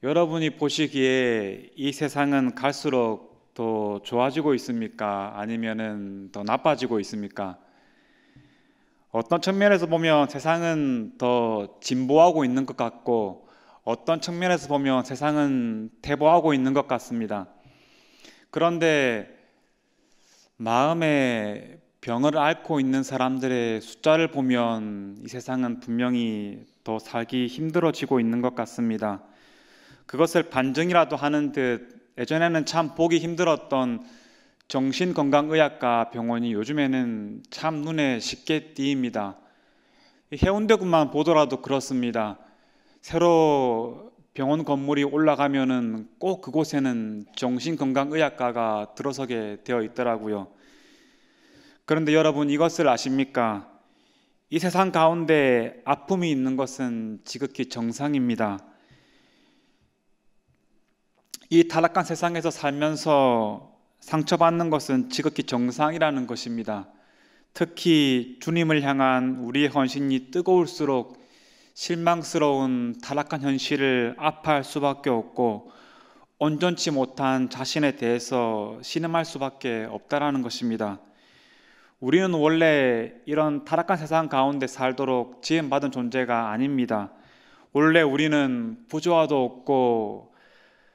여러분이 보시기에 이 세상은 갈수록 더 좋아지고 있습니까? 아니면은 더 나빠지고 있습니까? 어떤 측면에서 보면 세상은 더 진보하고 있는 것 같고, 어떤 측면에서 보면 세상은 퇴보하고 있는 것 같습니다. 그런데 마음에 병을 앓고 있는 사람들의 숫자를 보면 이 세상은 분명히 더 살기 힘들어지고 있는 것 같습니다. 그것을 반증이라도 하는 듯 예전에는 참 보기 힘들었던 정신건강의학과 병원이 요즘에는 참 눈에 쉽게 띄입니다. 해운대구만 보더라도 그렇습니다. 새로 병원 건물이 올라가면은 꼭 그곳에는 정신건강의학과가 들어서게 되어 있더라고요. 그런데 여러분, 이것을 아십니까? 이 세상 가운데 아픔이 있는 것은 지극히 정상입니다. 이 타락한 세상에서 살면서 상처받는 것은 지극히 정상이라는 것입니다. 특히 주님을 향한 우리의 헌신이 뜨거울수록 실망스러운 타락한 현실을 아파할 수밖에 없고, 온전치 못한 자신에 대해서 신음할 수밖에 없다라는 것입니다. 우리는 원래 이런 타락한 세상 가운데 살도록 지음받은 존재가 아닙니다. 원래 우리는 부조화도 없고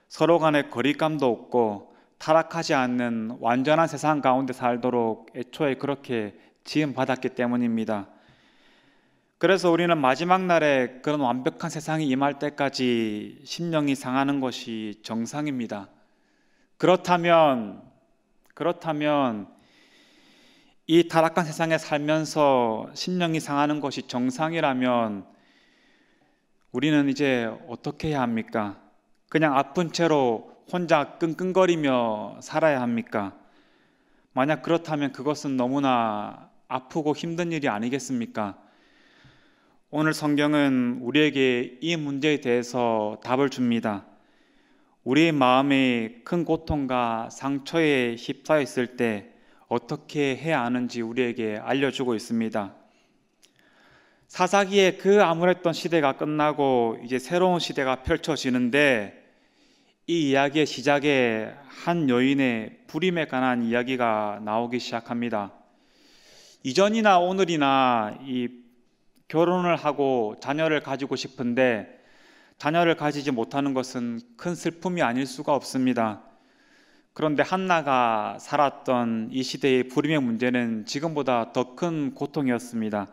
서로 간의 거리감도 없고 타락하지 않는 완전한 세상 가운데 살도록 애초에 그렇게 지음받았기 때문입니다. 그래서 우리는 마지막 날에 그런 완벽한 세상이 임할 때까지 심령이 상하는 것이 정상입니다. 그렇다면 이 타락한 세상에 살면서 심령이 상하는 것이 정상이라면 우리는 이제 어떻게 해야 합니까? 그냥 아픈 채로 혼자 끙끙거리며 살아야 합니까? 만약 그렇다면 그것은 너무나 아프고 힘든 일이 아니겠습니까? 오늘 성경은 우리에게 이 문제에 대해서 답을 줍니다. 우리의 마음에 큰 고통과 상처에 휩싸였을 때 어떻게 해야 하는지 우리에게 알려주고 있습니다. 사사기의 그 암울했던 시대가 끝나고 이제 새로운 시대가 펼쳐지는데, 이 이야기의 시작에 한 여인의 불임에 관한 이야기가 나오기 시작합니다. 이전이나 오늘이나 이 결혼을 하고 자녀를 가지고 싶은데 자녀를 가지지 못하는 것은 큰 슬픔이 아닐 수가 없습니다. 그런데 한나가 살았던 이 시대의 불임의 문제는 지금보다 더 큰 고통이었습니다.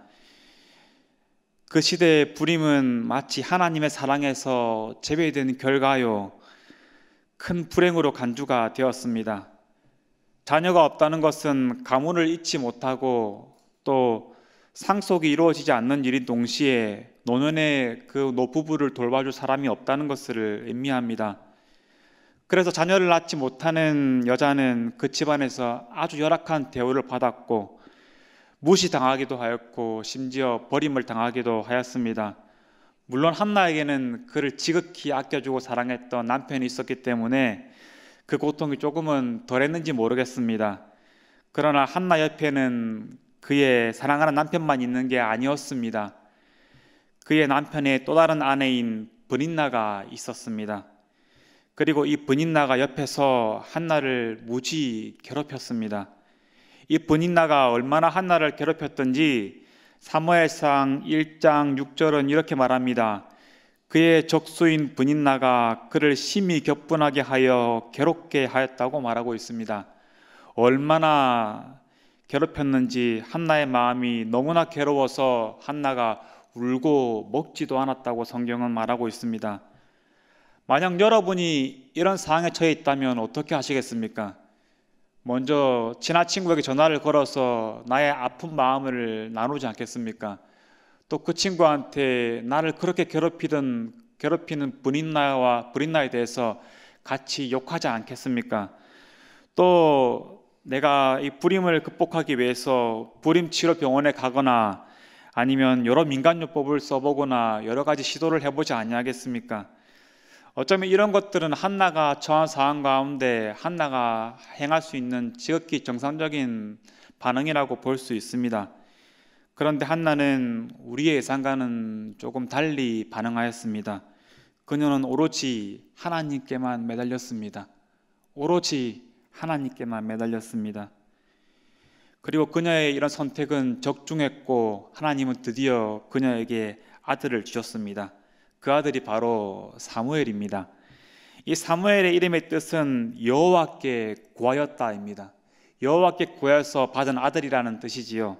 그 시대의 불임은 마치 하나님의 사랑에서 제외된 결과요, 큰 불행으로 간주가 되었습니다. 자녀가 없다는 것은 가문을 잇지 못하고 또 상속이 이루어지지 않는 일인 동시에 노년의 그 노부부를 돌봐줄 사람이 없다는 것을 의미합니다. 그래서 자녀를 낳지 못하는 여자는 그 집안에서 아주 열악한 대우를 받았고 무시당하기도 하였고 심지어 버림을 당하기도 하였습니다. 물론 한나에게는 그를 지극히 아껴주고 사랑했던 남편이 있었기 때문에 그 고통이 조금은 덜했는지 모르겠습니다. 그러나 한나 옆에는 그의 사랑하는 남편만 있는 게 아니었습니다. 그의 남편의 또 다른 아내인 브닌나가 있었습니다. 그리고 이 브닌나가 옆에서 한나를 무지 괴롭혔습니다. 이 브닌나가 얼마나 한나를 괴롭혔던지 사무엘상 1장 6절은 이렇게 말합니다. 그의 적수인 브닌나가 그를 심히 격분하게 하여 괴롭게 하였다고 말하고 있습니다. 얼마나 괴롭혔는지 한나의 마음이 너무나 괴로워서 한나가 울고 먹지도 않았다고 성경은 말하고 있습니다. 만약 여러분이 이런 상황에 처해 있다면 어떻게 하시겠습니까? 먼저 친한 친구에게 전화를 걸어서 나의 아픈 마음을 나누지 않겠습니까? 또 그 친구한테 나를 그렇게 괴롭히는 브린나에 대해서 같이 욕하지 않겠습니까? 또 내가 이 불임을 극복하기 위해서 불임 치료 병원에 가거나 아니면 여러 민간요법을 써보거나 여러 가지 시도를 해보지 아니하겠습니까? 어쩌면 이런 것들은 한나가 처한 상황 가운데 한나가 행할 수 있는 지극히 정상적인 반응이라고 볼 수 있습니다. 그런데 한나는 우리의 예상과는 조금 달리 반응하였습니다. 그녀는 오로지 하나님께만 매달렸습니다. 오로지 하나님께만 매달렸습니다. 그리고 그녀의 이런 선택은 적중했고 하나님은 드디어 그녀에게 아들을 주셨습니다. 그 아들이 바로 사무엘입니다. 이 사무엘의 이름의 뜻은 여호와께 구하였다입니다. 여호와께 구하여서 받은 아들이라는 뜻이지요.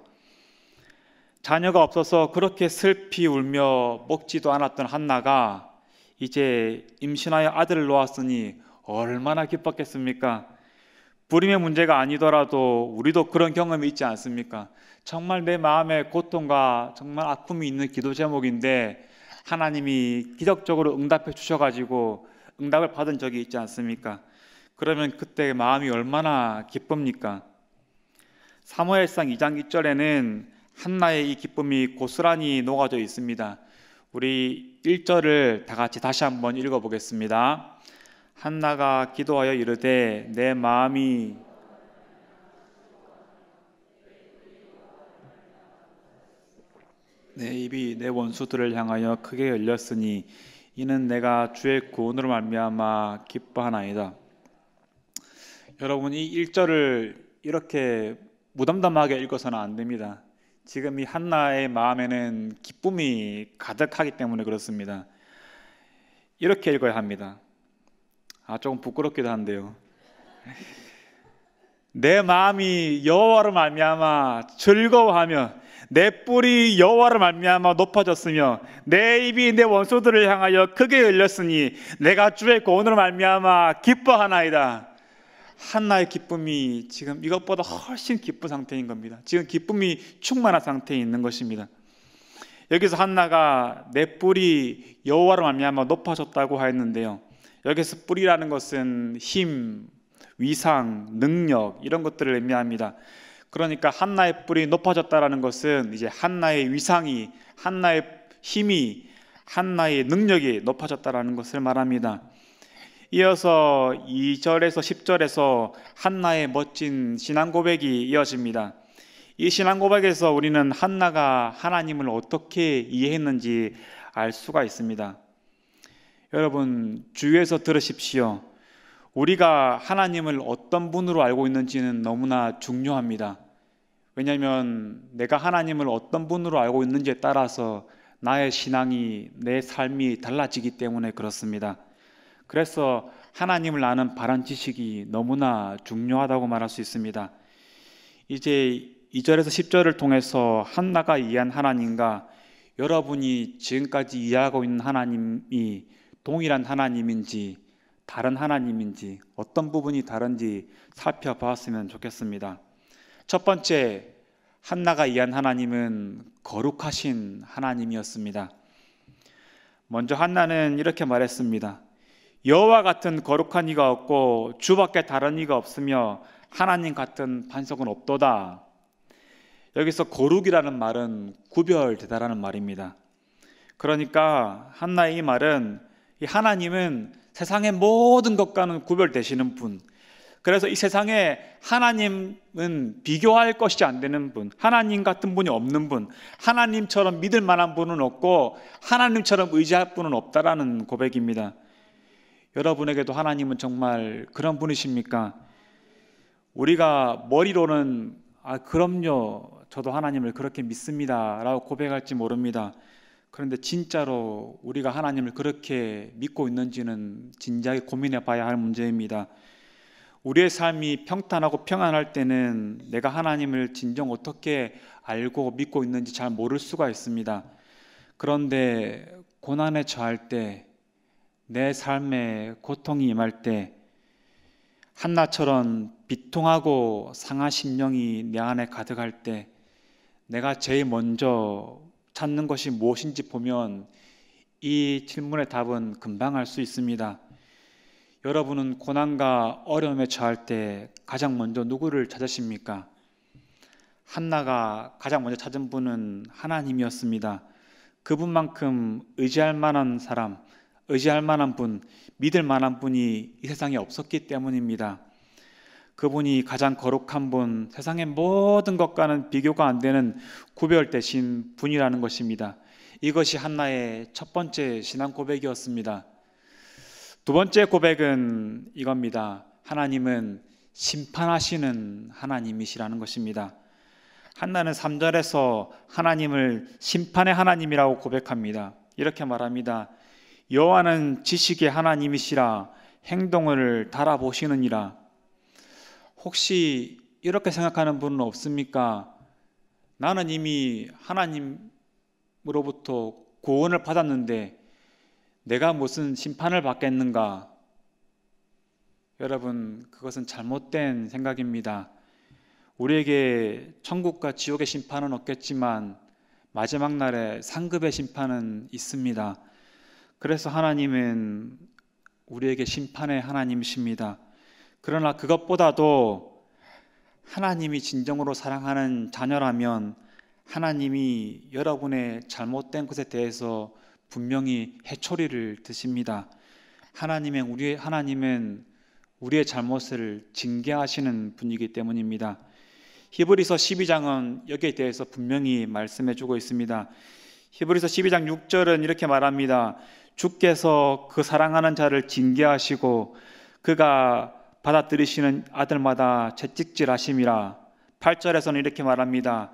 자녀가 없어서 그렇게 슬피 울며 먹지도 않았던 한나가 이제 임신하여 아들을 놓았으니 얼마나 기뻤겠습니까? 불임의 문제가 아니더라도 우리도 그런 경험이 있지 않습니까? 정말 내 마음에 고통과 정말 아픔이 있는 기도 제목인데 하나님이 기적적으로 응답해 주셔가지고 응답을 받은 적이 있지 않습니까? 그러면 그때 마음이 얼마나 기쁩니까? 사무엘상 2장 2절에는 한나의 이 기쁨이 고스란히 녹아져 있습니다. 우리 1절을 다 같이 다시 한번 읽어보겠습니다. 한나가 기도하여 이르되 내 마음이 내 입이 내 원수들을 향하여 크게 열렸으니 이는 내가 주의 구원으로 말미암아 기뻐하나이다. 여러분, 이 1절을 이렇게 무덤덤하게 읽어서는 안 됩니다. 지금 이 한나의 마음에는 기쁨이 가득하기 때문에 그렇습니다. 이렇게 읽어야 합니다. 조금 부끄럽기도 한데요. 내 마음이 여호와로 말미암아 즐거워하며 내 뿔이 여호와로 말미암아 높아졌으며 내 입이 내 원수들을 향하여 크게 열렸으니 내가 주의 구원으로 말미암아 기뻐하나이다. 한나의 기쁨이 지금 이것보다 훨씬 기쁜 상태인 겁니다. 지금 기쁨이 충만한 상태에 있는 것입니다. 여기서 한나가 내 뿔이 여호와로 말미암아 높아졌다고 하였는데요. 여기서 뿔이라는 것은 힘, 위상, 능력 이런 것들을 의미합니다. 그러니까 한나의 뿔이 높아졌다라는 것은 이제 한나의 위상이, 한나의 힘이, 한나의 능력이 높아졌다라는 것을 말합니다. 이어서 2절에서 10절에서 한나의 멋진 신앙 고백이 이어집니다. 이 신앙 고백에서 우리는 한나가 하나님을 어떻게 이해했는지 알 수가 있습니다. 여러분, 주위에서 들으십시오. 우리가 하나님을 어떤 분으로 알고 있는지는 너무나 중요합니다. 왜냐하면 내가 하나님을 어떤 분으로 알고 있는지에 따라서 나의 신앙이, 내 삶이 달라지기 때문에 그렇습니다. 그래서 하나님을 아는 바른 지식이 너무나 중요하다고 말할 수 있습니다. 이제 2절에서 10절을 통해서 한나가 이해한 하나님과 여러분이 지금까지 이해하고 있는 하나님이 동일한 하나님인지 다른 하나님인지 어떤 부분이 다른지 살펴보았으면 좋겠습니다. 첫 번째, 한나가 이해한 하나님은 거룩하신 하나님이었습니다. 먼저 한나는 이렇게 말했습니다. 여호와 같은 거룩한 이가 없고 주밖에 다른 이가 없으며 하나님 같은 반석은 없도다. 여기서 거룩이라는 말은 구별되다라는 말입니다. 그러니까 한나의 이 말은 이 하나님은 세상의 모든 것과는 구별되시는 분, 그래서 이 세상에 하나님은 비교할 것이 안 되는 분, 하나님 같은 분이 없는 분, 하나님처럼 믿을 만한 분은 없고 하나님처럼 의지할 분은 없다라는 고백입니다. 여러분에게도 하나님은 정말 그런 분이십니까? 우리가 머리로는 그럼요, 저도 하나님을 그렇게 믿습니다 라고 고백할지 모릅니다. 그런데 진짜로 우리가 하나님을 그렇게 믿고 있는지는 진지하게 고민해 봐야 할 문제입니다. 우리의 삶이 평탄하고 평안할 때는 내가 하나님을 진정 어떻게 알고 믿고 있는지 잘 모를 수가 있습니다. 그런데 고난에 처할 때, 내 삶에 고통이 임할 때, 한나처럼 비통하고 상한 심령이 내 안에 가득할 때 내가 제일 먼저 찾는 것이 무엇인지 보면 이 질문의 답은 금방 알 수 있습니다. 여러분은 고난과 어려움에 처할 때 가장 먼저 누구를 찾으십니까? 한나가 가장 먼저 찾은 분은 하나님이었습니다. 그분만큼 의지할 만한 사람, 의지할 만한 분, 믿을 만한 분이 이 세상에 없었기 때문입니다. 그분이 가장 거룩한 분, 세상의 모든 것과는 비교가 안 되는 구별되신 분이라는 것입니다. 이것이 한나의 첫 번째 신앙 고백이었습니다. 두 번째 고백은 이겁니다. 하나님은 심판하시는 하나님이시라는 것입니다. 한나는 3절에서 하나님을 심판의 하나님이라고 고백합니다. 이렇게 말합니다. 여호와는 지식의 하나님이시라 행동을 달아보시느니라. 혹시 이렇게 생각하는 분은 없습니까? 나는 이미 하나님으로부터 구원을 받았는데 내가 무슨 심판을 받겠는가? 여러분, 그것은 잘못된 생각입니다. 우리에게 천국과 지옥의 심판은 없겠지만 마지막 날에 상급의 심판은 있습니다. 그래서 하나님은 우리에게 심판의 하나님이십니다. 그러나 그것보다도 하나님이 진정으로 사랑하는 자녀라면 하나님이 여러분의 잘못된 것에 대해서 분명히 해초리를 드십니다. 하나님은 우리의 잘못을 징계하시는 분이기 때문입니다. 히브리서 12장은 여기에 대해서 분명히 말씀해 주고 있습니다. 히브리서 12장 6절은 이렇게 말합니다. 주께서 그 사랑하는 자를 징계하시고 그가 받아들이시는 아들마다 채찍질하심이라. 8절에서는 이렇게 말합니다.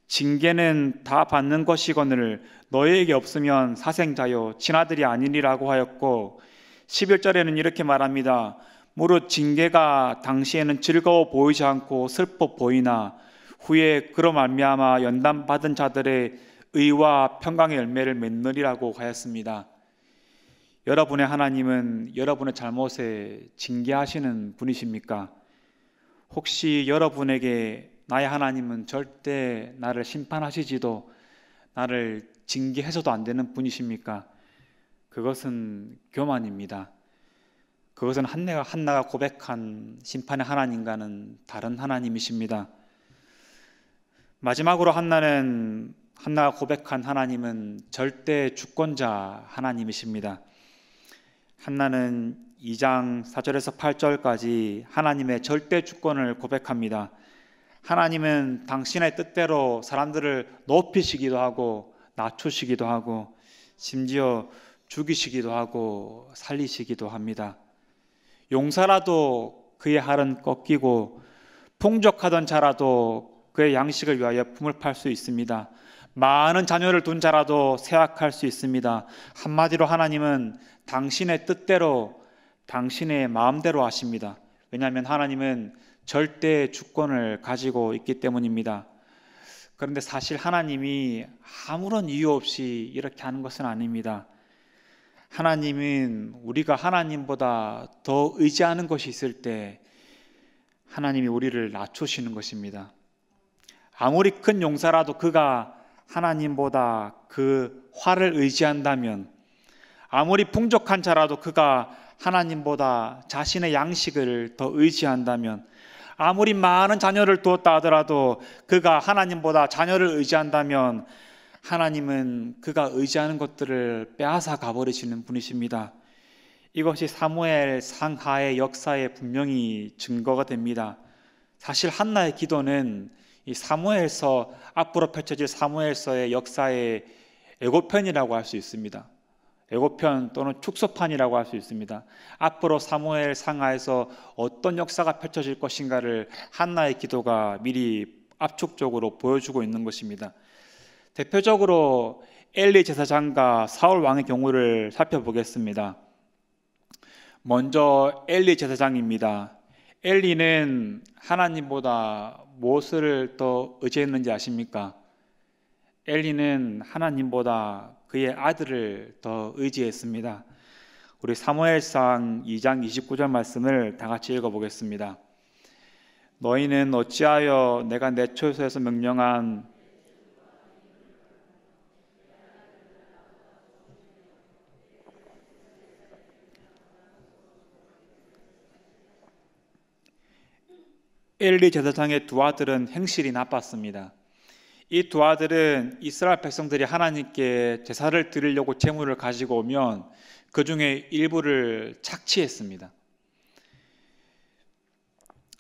징계는 다 받는 것이거늘 너희에게 없으면 사생자요 친아들이 아니니라고 하였고, 11절에는 이렇게 말합니다. 무릇 징계가 당시에는 즐거워 보이지 않고 슬퍼 보이나 후에 그로 말미암아 연단받은 자들의 의와 평강의 열매를 맺느리라고 하였습니다. 여러분의 하나님은 여러분의 잘못에 징계하시는 분이십니까? 혹시 여러분에게 나의 하나님은 절대 나를 심판하시지도 나를 징계해서도 안 되는 분이십니까? 그것은 교만입니다. 그것은 한나가 고백한 심판의 하나님과는 다른 하나님이십니다. 마지막으로 한나가 고백한 하나님은 절대 주권자 하나님이십니다. 한나는 2장 4절에서 8절까지 하나님의 절대 주권을 고백합니다. 하나님은 당신의 뜻대로 사람들을 높이시기도 하고 낮추시기도 하고 심지어 죽이시기도 하고 살리시기도 합니다. 용사라도 그의 할은 꺾이고 풍족하던 자라도 그의 양식을 위하여 품을 팔 수 있습니다. 많은 자녀를 둔 자라도 쇠약할 수 있습니다. 한마디로 하나님은 당신의 뜻대로 당신의 마음대로 하십니다. 왜냐하면 하나님은 절대 주권을 가지고 있기 때문입니다. 그런데 사실 하나님이 아무런 이유 없이 이렇게 하는 것은 아닙니다. 하나님은 우리가 하나님보다 더 의지하는 것이 있을 때 하나님이 우리를 낮추시는 것입니다. 아무리 큰 용사라도 그가 하나님보다 그 화를 의지한다면, 아무리 풍족한 자라도 그가 하나님보다 자신의 양식을 더 의지한다면, 아무리 많은 자녀를 두었다 하더라도 그가 하나님보다 자녀를 의지한다면 하나님은 그가 의지하는 것들을 빼앗아 가버리시는 분이십니다. 이것이 사무엘 상하의 역사에 분명히 증거가 됩니다. 사실 한나의 기도는 이 사무엘서, 앞으로 펼쳐질 사무엘서의 역사의 예고편이라고 할 수 있습니다. 예고편 또는 축소판이라고 할 수 있습니다. 앞으로 사무엘 상하에서 어떤 역사가 펼쳐질 것인가를 한나의 기도가 미리 압축적으로 보여주고 있는 것입니다. 대표적으로 엘리 제사장과 사울 왕의 경우를 살펴보겠습니다. 먼저 엘리 제사장입니다. 엘리는 하나님보다 무엇을 더 의지했는지 아십니까? 엘리는 하나님보다 그의 아들을 더 의지했습니다. 우리 사무엘상 2장 29절 말씀을 다 같이 읽어보겠습니다. 너희는 어찌하여 내가 내 처소에서 명령한 엘리 제사장의 두 아들은 행실이 나빴습니다. 이 두 아들은 이스라엘 백성들이 하나님께 제사를 드리려고 제물을 가지고 오면 그 중에 일부를 착취했습니다.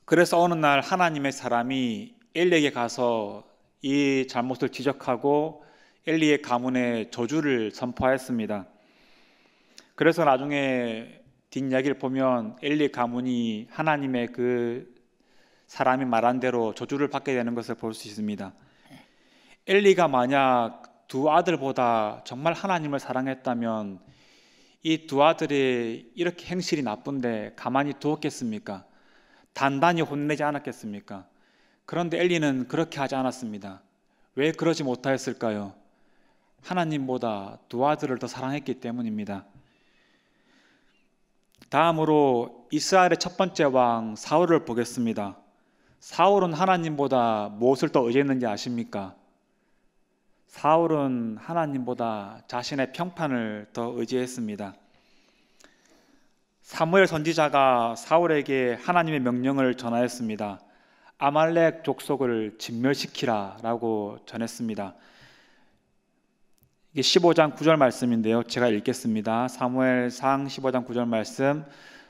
그래서 어느 날 하나님의 사람이 엘리에게 가서 이 잘못을 지적하고 엘리의 가문에 저주를 선포하였습니다. 그래서 나중에 뒷이야기를 보면 엘리 가문이 하나님의 그 사람이 말한 대로 저주를 받게 되는 것을 볼 수 있습니다. 엘리가 만약 두 아들보다 정말 하나님을 사랑했다면 이 두 아들이 이렇게 행실이 나쁜데 가만히 두었겠습니까? 단단히 혼내지 않았겠습니까? 그런데 엘리는 그렇게 하지 않았습니다. 왜 그러지 못하였을까요? 하나님보다 두 아들을 더 사랑했기 때문입니다. 다음으로 이스라엘의 첫 번째 왕 사울을 보겠습니다. 사울은 하나님보다 무엇을 더 의지했는지 아십니까? 사울은 하나님보다 자신의 평판을 더 의지했습니다. 사무엘 선지자가 사울에게 하나님의 명령을 전하였습니다. 아말렉 족속을 진멸시키라 라고 전했습니다. 이게 15장 9절 말씀인데요. 제가 읽겠습니다. 사무엘상 15장 9절 말씀.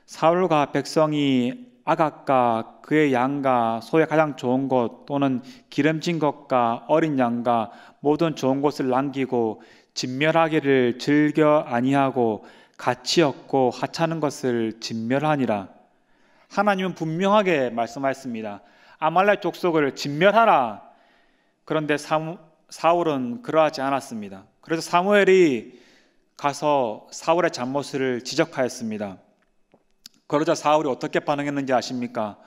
사울과 백성이 아각과 그의 양과 소의 가장 좋은 것 또는 기름진 것과 어린 양과 모든 좋은 것을 남기고 진멸하기를 즐겨 아니하고 가치 없고 하찮은 것을 진멸하니라. 하나님은 분명하게 말씀하였습니다. 아말렉 족속을 진멸하라. 그런데 사울은 그러하지 않았습니다. 그래서 사무엘이 가서 사울의 잘못을 지적하였습니다. 그러자 사울이 어떻게 반응했는지 아십니까?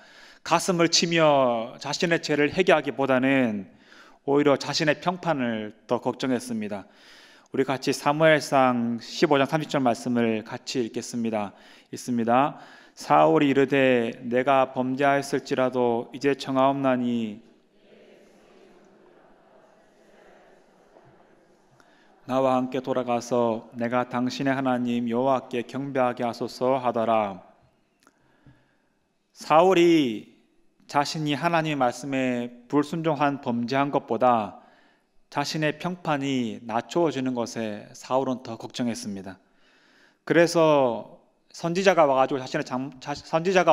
가슴을 치며 자신의 죄를 회개하기보다는 오히려 자신의 평판을 더 걱정했습니다. 우리 같이 사무엘상 15장 30절 말씀을 같이 읽겠습니다. 읽습니다. 사울이 이르되 내가 범죄하였을지라도 이제 청하옵나니 나와 함께 돌아가서 내가 당신의 하나님 여호와께 경배하게 하소서 하더라. 사울이 자신이 하나님의 말씀에 불순종한 범죄한 것보다 자신의 평판이 낮추어지는 것에 사울은 더 걱정했습니다. 그래서 선지자가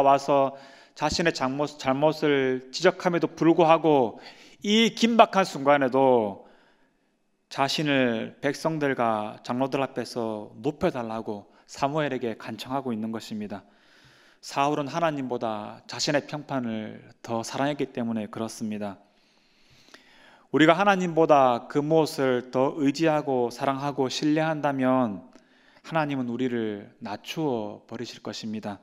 와서 자신의 잘못을 지적함에도 불구하고 이 긴박한 순간에도 자신을 백성들과 장로들 앞에서 높여달라고 사무엘에게 간청하고 있는 것입니다. 사울은 하나님보다 자신의 평판을 더 사랑했기 때문에 그렇습니다. 우리가 하나님보다 그 무엇을 더 의지하고 사랑하고 신뢰한다면 하나님은 우리를 낮추어 버리실 것입니다.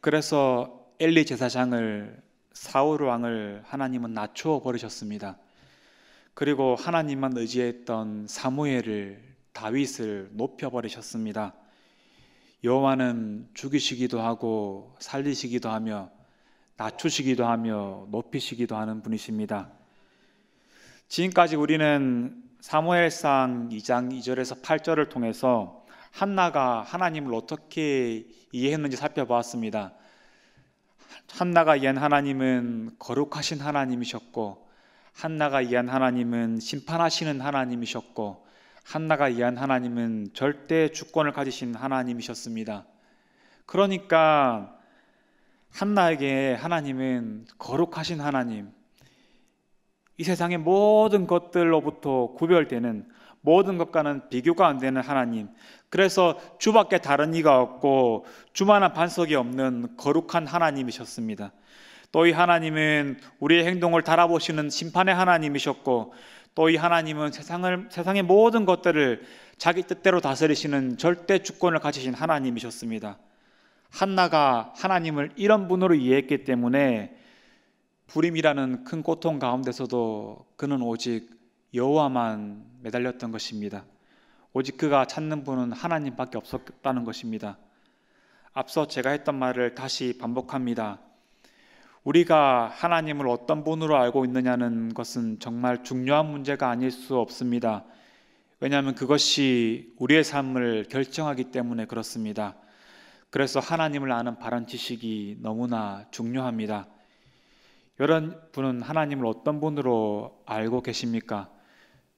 그래서 엘리 제사장을 사울 왕을 하나님은 낮추어 버리셨습니다. 그리고 하나님만 의지했던 사무엘을 다윗을 높여 버리셨습니다. 여호와는 죽이시기도 하고 살리시기도 하며 낮추시기도 하며 높이시기도 하는 분이십니다. 지금까지 우리는 사무엘상 2장 2절에서 8절을 통해서 한나가 하나님을 어떻게 이해했는지 살펴보았습니다. 한나가 이해한 하나님은 거룩하신 하나님이셨고, 한나가 이해한 하나님은 심판하시는 하나님이셨고, 한나가 이해한 하나님은 절대 주권을 가지신 하나님이셨습니다. 그러니까 한나에게 하나님은 거룩하신 하나님, 이 세상의 모든 것들로부터 구별되는, 모든 것과는 비교가 안 되는 하나님, 그래서 주밖에 다른 이가 없고 주만한 반석이 없는 거룩한 하나님이셨습니다. 또 이 하나님은 우리의 행동을 달아보시는 심판의 하나님이셨고, 또 이 하나님은 세상의 모든 것들을 자기 뜻대로 다스리시는 절대 주권을 가지신 하나님이셨습니다. 한나가 하나님을 이런 분으로 이해했기 때문에 불임이라는 큰 고통 가운데서도 그는 오직 여호와만 매달렸던 것입니다. 오직 그가 찾는 분은 하나님밖에 없었다는 것입니다. 앞서 제가 했던 말을 다시 반복합니다. 우리가 하나님을 어떤 분으로 알고 있느냐는 것은 정말 중요한 문제가 아닐 수 없습니다. 왜냐하면 그것이 우리의 삶을 결정하기 때문에 그렇습니다. 그래서 하나님을 아는 바른 지식이 너무나 중요합니다. 여러분은 하나님을 어떤 분으로 알고 계십니까?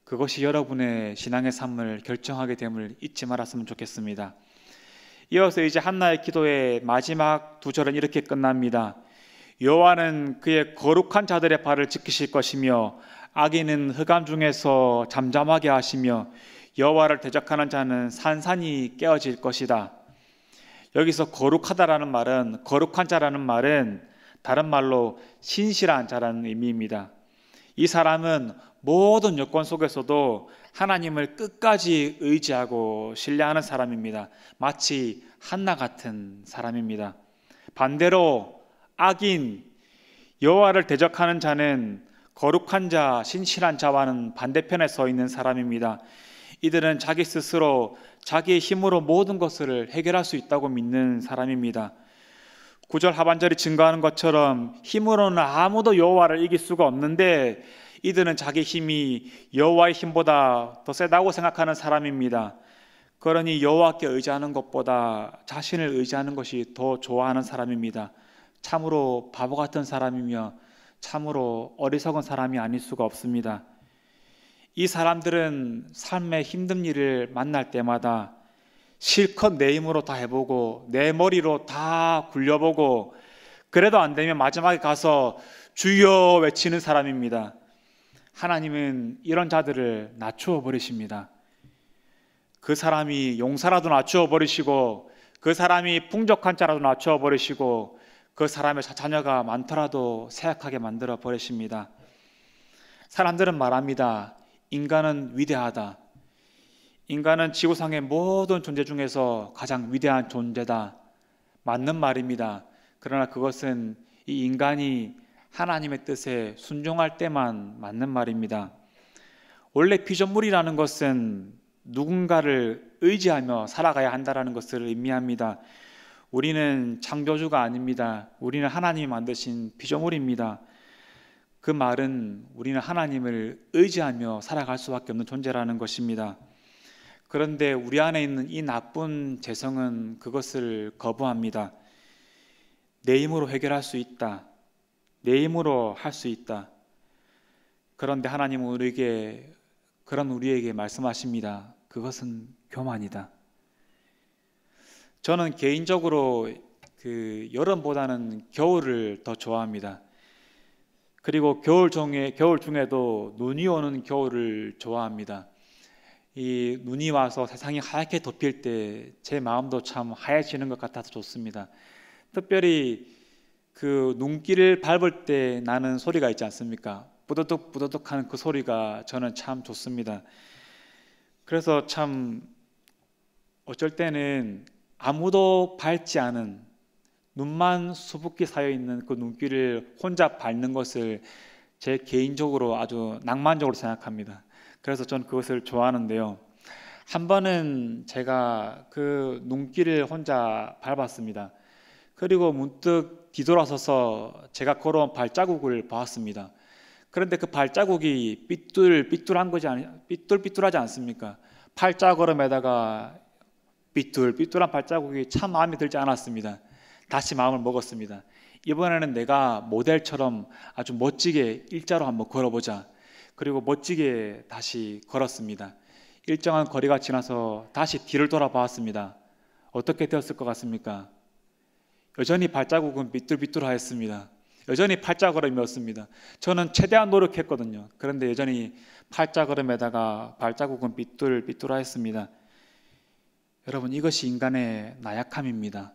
그것이 여러분의 신앙의 삶을 결정하게 됨을 잊지 말았으면 좋겠습니다. 이어서 이제 한나의 기도의 마지막 두 절은 이렇게 끝납니다. 여호와는 그의 거룩한 자들의 발을 지키실 것이며 악인은 흑암 중에서 잠잠하게 하시며 여호와를 대적하는 자는 산산이 깨어질 것이다. 여기서 거룩하다라는 말은, 거룩한 자라는 말은 다른 말로 신실한 자라는 의미입니다. 이 사람은 모든 여건 속에서도 하나님을 끝까지 의지하고 신뢰하는 사람입니다. 마치 한나 같은 사람입니다. 반대로 악인, 여호와를 대적하는 자는 거룩한 자, 신실한 자와는 반대편에 서 있는 사람입니다. 이들은 자기 스스로 자기의 힘으로 모든 것을 해결할 수 있다고 믿는 사람입니다. 9절 하반절이 증거하는 것처럼 힘으로는 아무도 여호와를 이길 수가 없는데 이들은 자기 힘이 여호와의 힘보다 더 세다고 생각하는 사람입니다. 그러니 여호와께 의지하는 것보다 자신을 의지하는 것이 더 좋아하는 사람입니다. 참으로 바보 같은 사람이며 참으로 어리석은 사람이 아닐 수가 없습니다. 이 사람들은 삶의 힘든 일을 만날 때마다 실컷 내 힘으로 다 해보고 내 머리로 다 굴려보고 그래도 안 되면 마지막에 가서 주여 외치는 사람입니다. 하나님은 이런 자들을 낮추어 버리십니다. 그 사람이 용사라도 낮추어 버리시고 그 사람이 풍족한 자라도 낮추어 버리시고 그 사람의 자녀가 많더라도 쇠약하게 만들어 버리십니다. 사람들은 말합니다. 인간은 위대하다. 인간은 지구상의 모든 존재 중에서 가장 위대한 존재다. 맞는 말입니다. 그러나 그것은 이 인간이 하나님의 뜻에 순종할 때만 맞는 말입니다. 원래 피조물이라는 것은 누군가를 의지하며 살아가야 한다는 것을 의미합니다. 우리는 창조주가 아닙니다. 우리는 하나님이 만드신 피조물입니다. 그 말은 우리는 하나님을 의지하며 살아갈 수밖에 없는 존재라는 것입니다. 그런데 우리 안에 있는 이 나쁜 재성은 그것을 거부합니다. 내 힘으로 해결할 수 있다. 내 힘으로 할 수 있다. 그런데 하나님은 우리에게 말씀하십니다. 그것은 교만이다. 저는 개인적으로 여름보다는 겨울을 더 좋아합니다. 그리고 겨울 중에도 눈이 오는 겨울을 좋아합니다. 이 눈이 와서 세상이 하얗게 덮일 때 제 마음도 참 하얘지는 것 같아서 좋습니다. 특별히 그 눈길을 밟을 때 나는 소리가 있지 않습니까? 부드득 부드득 하는 그 소리가 저는 참 좋습니다. 그래서 참 어쩔 때는 아무도 밟지 않은 눈만 수북히 쌓여 있는 그 눈길을 혼자 밟는 것을 제 개인적으로 아주 낭만적으로 생각합니다. 그래서 저는 그것을 좋아하는데요. 한 번은 제가 그 눈길을 혼자 밟았습니다. 그리고 문득 뒤돌아서서 제가 걸어온 발자국을 보았습니다. 그런데 그 발자국이 삐뚤삐뚤하지 않습니까? 팔자걸음에다가 삐뚤삐뚤한 발자국이 참 마음에 들지 않았습니다. 다시 마음을 먹었습니다. 이번에는 내가 모델처럼 아주 멋지게 일자로 한번 걸어보자. 그리고 멋지게 다시 걸었습니다. 일정한 거리가 지나서 다시 뒤를 돌아보았습니다. 어떻게 되었을 것 같습니까? 여전히 발자국은 삐뚤삐뚤하였습니다. 여전히 팔자걸음이었습니다. 저는 최대한 노력했거든요. 그런데 여전히 팔자걸음에다가 발자국은 삐뚤삐뚤하였습니다. 여러분, 이것이 인간의 나약함입니다.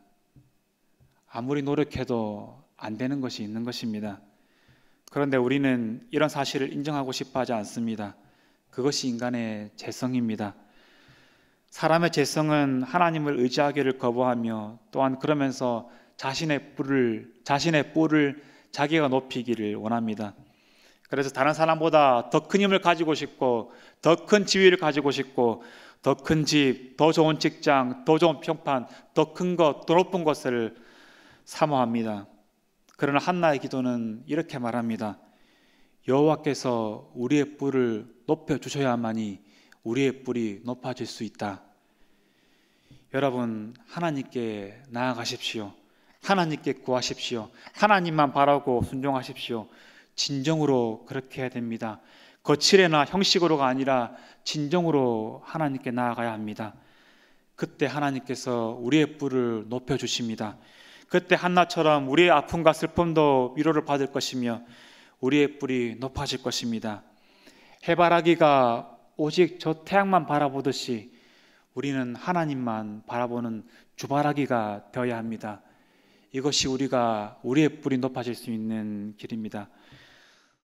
아무리 노력해도 안 되는 것이 있는 것입니다. 그런데 우리는 이런 사실을 인정하고 싶어 하지 않습니다. 그것이 인간의 재성입니다. 사람의 재성은 하나님을 의지하기를 거부하며 또한 그러면서 자신의 뿔을 자기가 높이기를 원합니다. 그래서 다른 사람보다 더 큰 힘을 가지고 싶고 더 큰 지위를 가지고 싶고 더 큰 집, 더 좋은 직장, 더 좋은 평판, 더 큰 것, 더 높은 것을 사모합니다. 그러나 한나의 기도는 이렇게 말합니다. 여호와께서 우리의 뿔을 높여주셔야만이 우리의 뿔이 높아질 수 있다. 여러분, 하나님께 나아가십시오. 하나님께 구하십시오. 하나님만 바라고 순종하십시오. 진정으로 그렇게 해야 됩니다. 거칠애나 형식으로가 아니라 진정으로 하나님께 나아가야 합니다. 그때 하나님께서 우리의 뿔을 높여주십니다. 그때 한나처럼 우리의 아픔과 슬픔도 위로를 받을 것이며 우리의 뿔이 높아질 것입니다. 해바라기가 오직 저 태양만 바라보듯이 우리는 하나님만 바라보는 주바라기가 되어야 합니다. 이것이 우리의 뿔이 높아질 수 있는 길입니다.